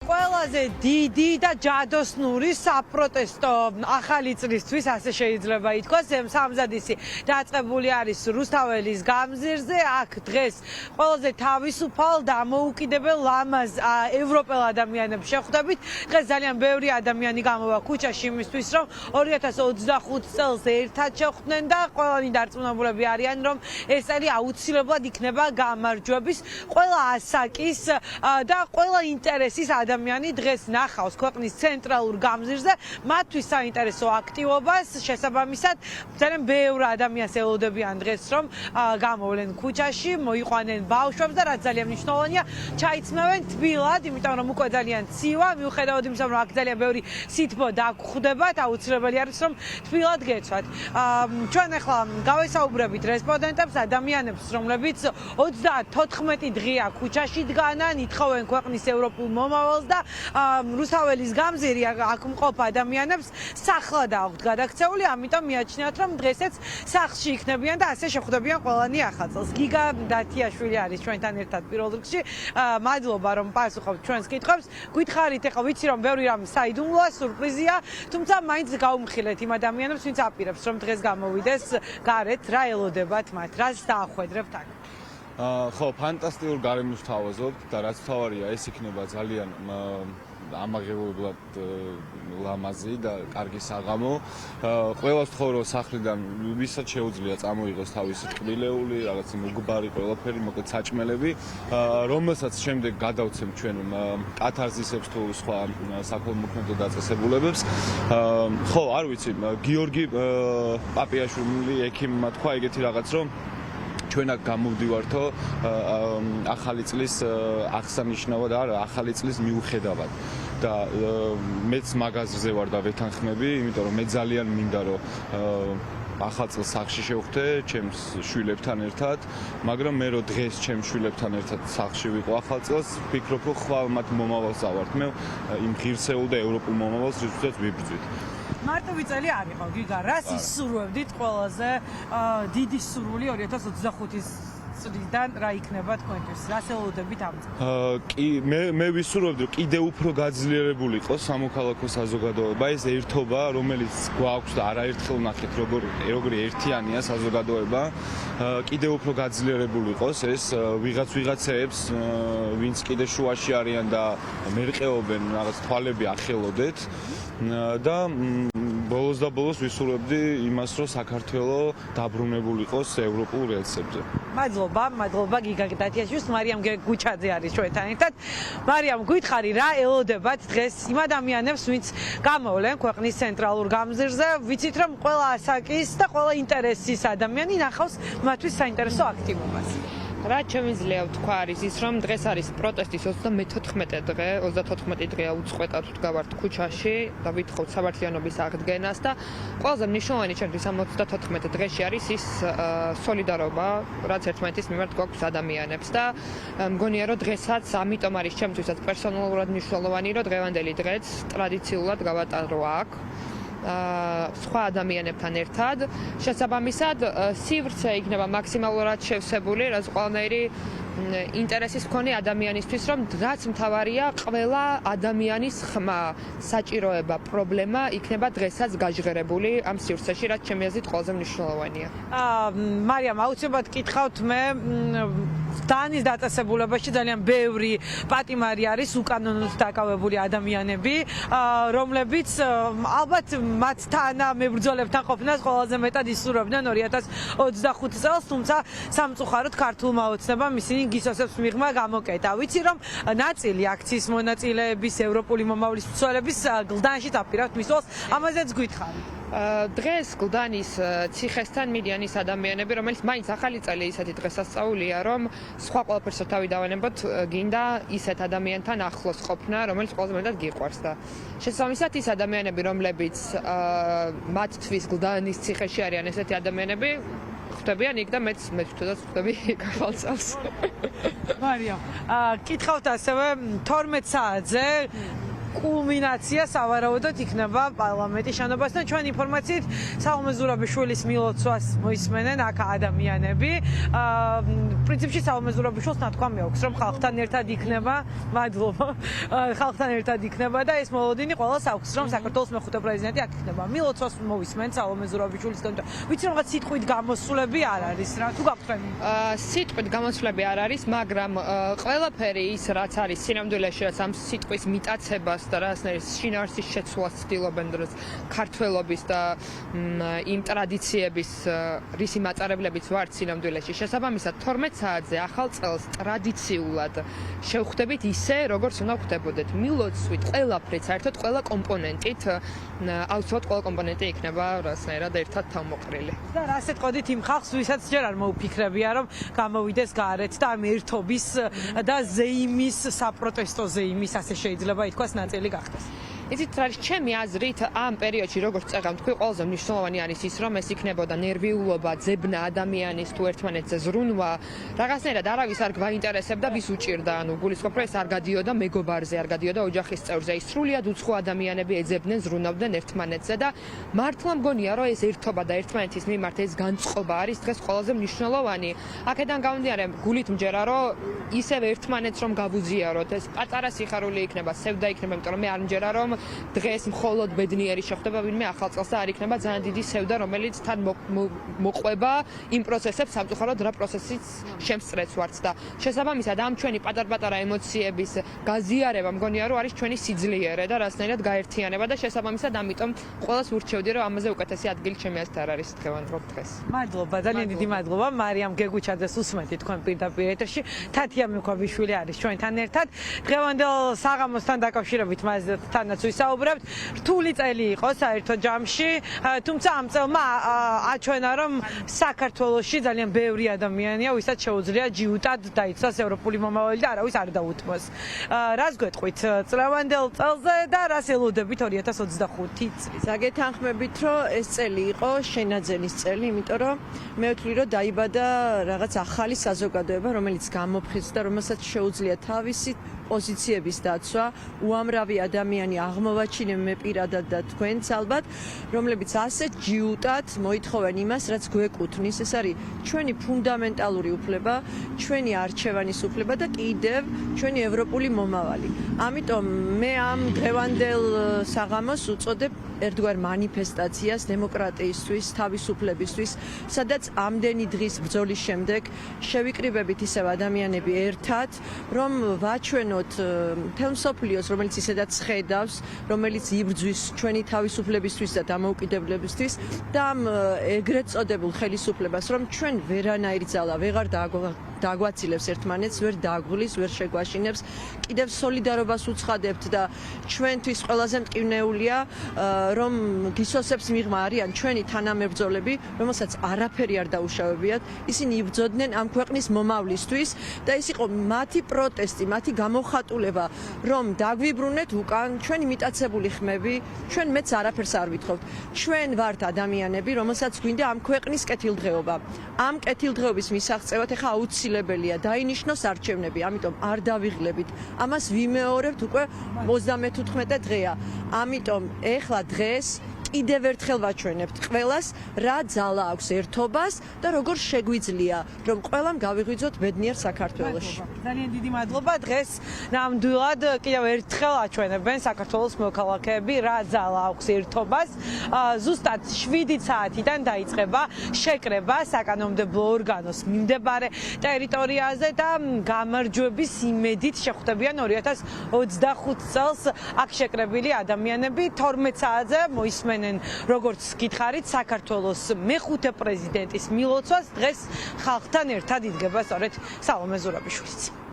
ყველაზე დიდი და ჯადოსნური საპროტესტო ახალი წლისთვის ასე შეიძლება ითქვას. სამზადისი დაწყებული არის რუსთაველის გამზირზე. აქ დღეს ყველაზე თავისუფალ და მოუკიდებელ ლამაზ ევროპელ ადამიანებს შეხვდებით. დღეს ძალიან ბევრი ადამიანი გამოვა ქუჩაში იმისთვის, რომ 2025 წელს ერთად შეხვდნენ და ყველანი დარწმუნებულები არიან, რომ ეს წელი აუცილებლად იქნება გამარჯვების ყველა ასაკის და ყველა ინტერესის ადამიანი დღეს ნახავს ქვეყნის ცენტრალურ გამზირზე. მათთვის საინტერესო აქტივობას შესაბამისად ძალიან ბევრი ადამიანს ელოდებიან დღეს, რომ გამოვლენ ქუჩაში, მოიყვანენ ბავშვებს და რაც ძალიან მნიშვნელოვანია, ჩაიცმევენ თბილად, იმიტომ რომ უკვე ძალიან ცივა, მიუხედავად იმისა, რომ აქ ძალიან ბევრი სითბო დაგხვდებათ, აუცილებელი არის, რომ თბილად გეცვათ. ჩვენ ახლა გავესაუბრებით რესპონდენტებს, ადამიანებს, რომლებიც 34 დღეა ქუჩაში დგანან, ითხოვენ ქვეყნის ევროპულ მომავალს და რუსთაველის გამზირი აქ მყოფ ადამიანებს სახლად აქვთ გადაქცეული, ამიტომ მიაჩნიათ, რომ დღესაც სახლში იქნებიან და ასე შეხვდებიან ყველანი ახალწელს. გიგა დათიაშვილი არის ჩვენთან ერთად პირველ რიგში. მადლობა, რომ პასუხობთ ჩვენს კითხვებს. გვითხარით, ახლა ვიცი, რომ ბევრი რამ საიდუმლოა, სურპრიზია, თუმცა მაინც გავუმხილეთ იმ ადამიანებს, ვინც აპირებს, რომ დღეს გამოვიდეს გარეთ, რა ელოდებათ მათ, რას დაახვედრებთ აქ. ხო, ფანტასტიკურ გარემოს თავაზობთ და რაც თავარია, ეს იქნება ძალიან ამაღლებულად ლამაზი და კარგი საღამო. ყველას ვთხოვ, რომ სახლიდან ვისაც შეუძლია წამოიღოს თავისი ტკბილეული, რაღაც მოგბარი, ყველაფერი, მოკლედ საჭმელები, რომელსაც შემდეგ გადავცემ ჩვენ კათარზისებს თუ სხვა საქველმოქმედო დაწესებულებებს. ხო, არ ვიცი, გიორგი პაპიაშვილი ექიმმა თქვა ეგეთი რაღაც, რომ ჩვენ აქ გამოვდივართო ახალი წლის აღსანიშნავად არა, ახალი წლის მიუხედავად და მეც მაგაზრზე ვარ და ვეთანხმები, იმიტომ რომ მე ძალიან მინდა რომ ახალ წელს სახლში შევხვდე ჩემს შვილებთან ერთად, მაგრამ მე რო დღეს ჩემს შვილებთან ერთად სახლში ვიყო ახალ წელს, ვფიქრობ რომ ხვალ მათ მომავალს ავართ მე იმ ღირსეულ და ევროპულ მომავალს, რითაც ვიბრძვით. მარტივი წელი არ იყო, გიგა, რას ისურვებდით ყველაზე დიდი სურვილი 2025 წლიდან რა იქნება თქვენთვის? რას ელოდებით ამ წელს? კი, მე ვისურვებდი, რომ კიდევ უფრო გაძლიერებული იყოს სამოქალაქო საზოგადოება, ეს ერთობა, რომელიც გვაქვს და არაერთხელ ვნახეთ, როგორი ერთიანია საზოგადოება, კიდევ უფრო გაძლიერებული იყოს ეს ვიღაცეებს, ვინც კიდე შუაში არიან და მერყეობენ, რაღაც თვალები ახელოდეთ და ბოლოს და ბოლოს ვისურვებდი იმას, რომ საქართველო დაბრუნებული იყოს ევროპულ რელსებზე. მადლობა გიგა დათიაშვილს. მარიამ გუჩაძე არის ჩვენთან ერთად. მარიამ, გითხარი რა ელოდებათ დღეს იმ ადამიანებს, ვინც გამოვლენ ქვეყნის ცენტრალურ გამზირზე, ვიცით რომ ყველა ასაკის და ყველა ინტერესის ადამიანი ნახავს მათთვის საინტერესო აქტივობას. რა შემიძლია ვთქვა არის ის, რომ დღეს არის პროტესტის 34 დღე, 34 დღეა უწყვეტად ვდგავართ ქუჩაში და ვითხოვთ საბართლიანობის აღდგენას და ყველაზე მნიშვნელოვანი ჩემთვის ამ 34 დღეში არის ის სოლიდარობა, რაც ერთმანეთის მიმართ გვაქვს ადამიანებს და მგონია, რომ დღესაც ამიტომ არის ჩემთვისაც პერსონალურად მნიშვნელოვანი, რომ დღევანდელი დღეც ტრადიციულად გავატარო აქ. სხვა ადამიანებთან ერთად შესაბამისად სივრცე იქნება მაქსიმალურად შევსებული, რაც ყველანაირი ინტერესის მქონე ადამიანისთვის, რომ რაც მთავარია, ყველა ადამიანის ხმა, საჭიროება, პრობლემა იქნება დღესაც გაჟღერებული ამ სივრცეში, რაც ჩემი აზრით ყველაზე მნიშვნელოვანია. მარიამ, აუცილებლად გითხავთ მე დანის დაწესებულებაში ძალიან ბევრი პატიმარი არის უკანონოდ დაკავებული ადამიანები, რომლებიც ალბათ მათ თანამებრძოლებთან ყოფნას ყველაზე მეტად ისურვებდნენ 2025 წელს, თუმცა სამწუხაროდ ქართულმა ოცნებამ ისინი გისოსებს მიღმა გამოკეტა. ვიცი რომ ნაწილი აქციის მონაწილეების ევროპული მომავლის მცველების გლდანში დაპირავთ მისვლას, ამაზეც გითხარი. დღეს გლდანის ციხესთან მიდიან ის ადამიანები, რომელიც მაინც ახალი წელი ისეთი დღესასწაულია, რომ სხვა ყველაფერს თავი დავანებოთ, გინდა ისეთ ადამიანთან ახლოს ყოფნა, რომელიც ყველაზე მეტად გიყვარს და შესაბამისად ის ადამიანები, რომლებიც მათთვის გლდანის ციხეში არიან ესეთი ადამიანები, ხვდებიან იქ და მეც თვითონაც ხვდები ახალ წელს. მარიამ, კითხავთ ასევე 12 საათზე კულმინაცია სავარაუდოდ იქნება პარლამენტის შენობასთან. ჩვენ ინფორმაციით სალომე ზურაბიშვილის მილოცვას მოისმენენ აქ ადამიანები. პრინციპში სალომე ზურაბიშვილს ნათქვა მეოქს, რომ ხალხთან ერთად იქნება, მადლობა. ხალხთან ერთად იქნება და ეს მოლოდინი ყველას აქვს, რომ საქართველოს მეხუთე პრეზიდენტი აქ იქნება. მილოცვას მოისმენ სალომე ზურაბიშვილისგან. ვიცი რომ რაღაც სიტყვით გამოსულები არ არის რა, თუ გაქვთ რა? სიტყვით გამოსვლები არ არის, მაგრამ ყველაფერი ის რაც არის სინამდვილეში რაც ამ სიტყვის მიტაცებას და რაღაცნაირი შინაარსის შეცვლას ცდილობენ დროს ქართველობის და იმ ტრადიციების რისი მაწარებლებიც ვართ სინამდვილეში. შესაბამისად 12 საათზე ახალ წელს ტრადიციულად შევხვდებით ისე, როგორც უნდა ხვდებოდეთ. მილოცვით ყველაფრით, საერთოდ ყველა კომპონენტით, აუცილებლად ყველა კომპონენტი იქნება რაღაცნაირად ერთად თავმოყრილი. და რას ეთყოდით იმ ხალხს, ვისაც ჯერ არ მოუფიქრებია, რომ გამოვიდეს გარეთ და ამ ერთობის და ზეიმის საპროტესტო ზეიმის ასე შეიძლება ითქვას ნაწილი გახდეს. იცით რა არის ჩემი აზრით ამ პერიოდში როგორც წეგამ თქვი ყველაზე მნიშვნელოვანი არის ის რომ ეს იქნებოდა ნერვიულობა, ძებნა ადამიანის თუ ერთმანეთზე ზრუნვა რაღაცნაირად არავის არ გვაინტერესებდა ვის უჭირდა ანუ გულისხმობ რომ ეს არ გადიოდა მეგობარზე არ გადიოდა ოჯახის წევრზე ის სრულიად უცხო ადამიანები ეძებდნენ ზრუნავდნენ ერთმანეთზე და მართლა მგონია რომ ეს ერთობა და ერთმანეთის მიმართ ეს განწყობა არის დღეს ყველაზე მნიშვნელოვანი აქედან გამომდინარე გულით მჯერა რომ ისევ ერთმანეთს რომ გავუზიაროთ ეს პატარა სიხარული იქნება სევდა იქნება იმიტომ რომ მე არ მჯერა რომ დღეს მხოლოდ ბედნიერი შეხვდება ვინმე ახალ წელს და არ იქნება ძალიან დიდი სევდა რომელიც თან მოყვება იმ პროცესებს სამწუხაროდ რა პროცესიც შემსწრեց ვარც და შესაბამისად ამ ჩვენი პატარ-პატარა ემოციების გაზიარება მგონია რომ არის ჩვენი სიძლიერე და რასნაირად გაერთიანება და შესაბამისად ამიტომ ყველას ვურჩევდი რომ ამაზე უკეთესი ადგილი ჩემი აზრით არ არის დღევანდელ დღეს მადლობა ძალიან დიდი მადლობა მარიამ გეგუჩაძეს უსმენთ თქვენ პირდაპირ ეთერში თათია მექვაბიშვილი არის ჩვენთან ერთად დღევანდელ საღამოსთან დაკავშირებით მასთანაც ვისაუბრებთ რთული წელი იყო საერთო ჯამში თუმცა ამ წელმა აჩვენა რომ საქართველოში ძალიან ბევრი ადამიანია ვისაც შეუძლია ჯიუტად დაიცვას ევროპული მომავალი და არავის არ დაუთმოს რას გვეტყვით წლევანდელ წელზე და რას ელოდებით 2025 წლის აგეთანხმებით რომ ეს წელი იყო შენაძენის წელი იმიტომ რომ მე ვთვლი რომ დაიბადა რაღაც ახალი საზოგადოება რომელიც გამოფხიზდა რომელსაც შეუძლია თავისი პოზიციების დაცვა უამრავი ადამიანი აღმოვაჩინე მე პირადად და თქვენც ალბათ რომლებიც ასე ჯიუტად მოითხოვენ იმას რაც გვეკუთვნის ეს არის ჩვენი ფუნდამენტალური უფლება ჩვენი არჩევანის უფლება და კიდევ ჩვენი ევროპული მომავალი ამიტომ მე ამ დღევანდელ საღამოს უწოდებ ერთგვარ მანიფესტაციას დემოკრატიისთვის თავისუფლებისთვის სადაც ამდენი დღის ბრძოლის შემდეგ შევიკრიბებით ისევ ადამიანები ერთად რომ ვაჩვენოთ მთელ მსოფლიოს რომელიც ისედაც ხედავს რომელიც იბრძვის ჩვენი თავისუფლებისთვის და დამოუკიდებლობისთვის და ამ ეგრეთ წოდებულ ხელისუფლებას რომ ჩვენ ვერანაირი ძალა ვეღარ დაგვაცილებს ერთმანეთს ვერ დაგვლის ვერ შეგვაშინებს კიდევ სოლიდარობას უცხადებთ და ჩვენთვის ყველაზე მტკივნეულია რომ გისოსებს მიღმა არიან ჩვენი თანამებრძოლები რომელსაც არაფერი არ დაუშავებიათ ისინი იბრძოდნენ ამ ქვეყნის მომავლისთვის და ეს იყო მათი პროტესტი მათი გამოხატულება რომ დაგვიბრუნეთ უკან ჩვენი მიტაცებული ხმები ჩვენ მეც არაფერს არ ვითხოვთ ჩვენ ვართ ადამიანები რომელსაც გვინდა ამ ქვეყნის კეთილდღეობა ამ კეთილდღეობის მისაღწევად ეხა აუცილებელია დაინიშნოს არჩევნები ამიტომ არ დავიღლებით ამას ვიმეორებთ უკვე 34 დღეა ამიტომ ეხლა დღეს კიდევ ერთხელ ვაჩვენებთ ყველას რა ძალა აქვს ერთობას და როგორ შეგვიძლია რომ ყველამ გავიღვიძოთ ბედნიერ საქართველოში. ძალიან დიდი მადლობა დღეს ნამდვილად კიდევ ერთხელ აჩვენებენ საქართველოს მოქალაქეები რა ძალა აქვს ერთობას. ზუსტად 7 საათიდან დაიწყება შეკრება საკანონმდებლო ორგანოს მიმდებარე ტერიტორიაზე და გამარჯვების იმედით შეხვდებიან 2025 წელს აქ შეკრებილი ადამიანები 12 საათზე მოისმენენ როგორც გითხარით საქართველოს მეხუთე პრეზიდენტის მილოცვას დღეს ხალხთან ერთად იდგება სწორედ სალომე ზურაბიშვილიც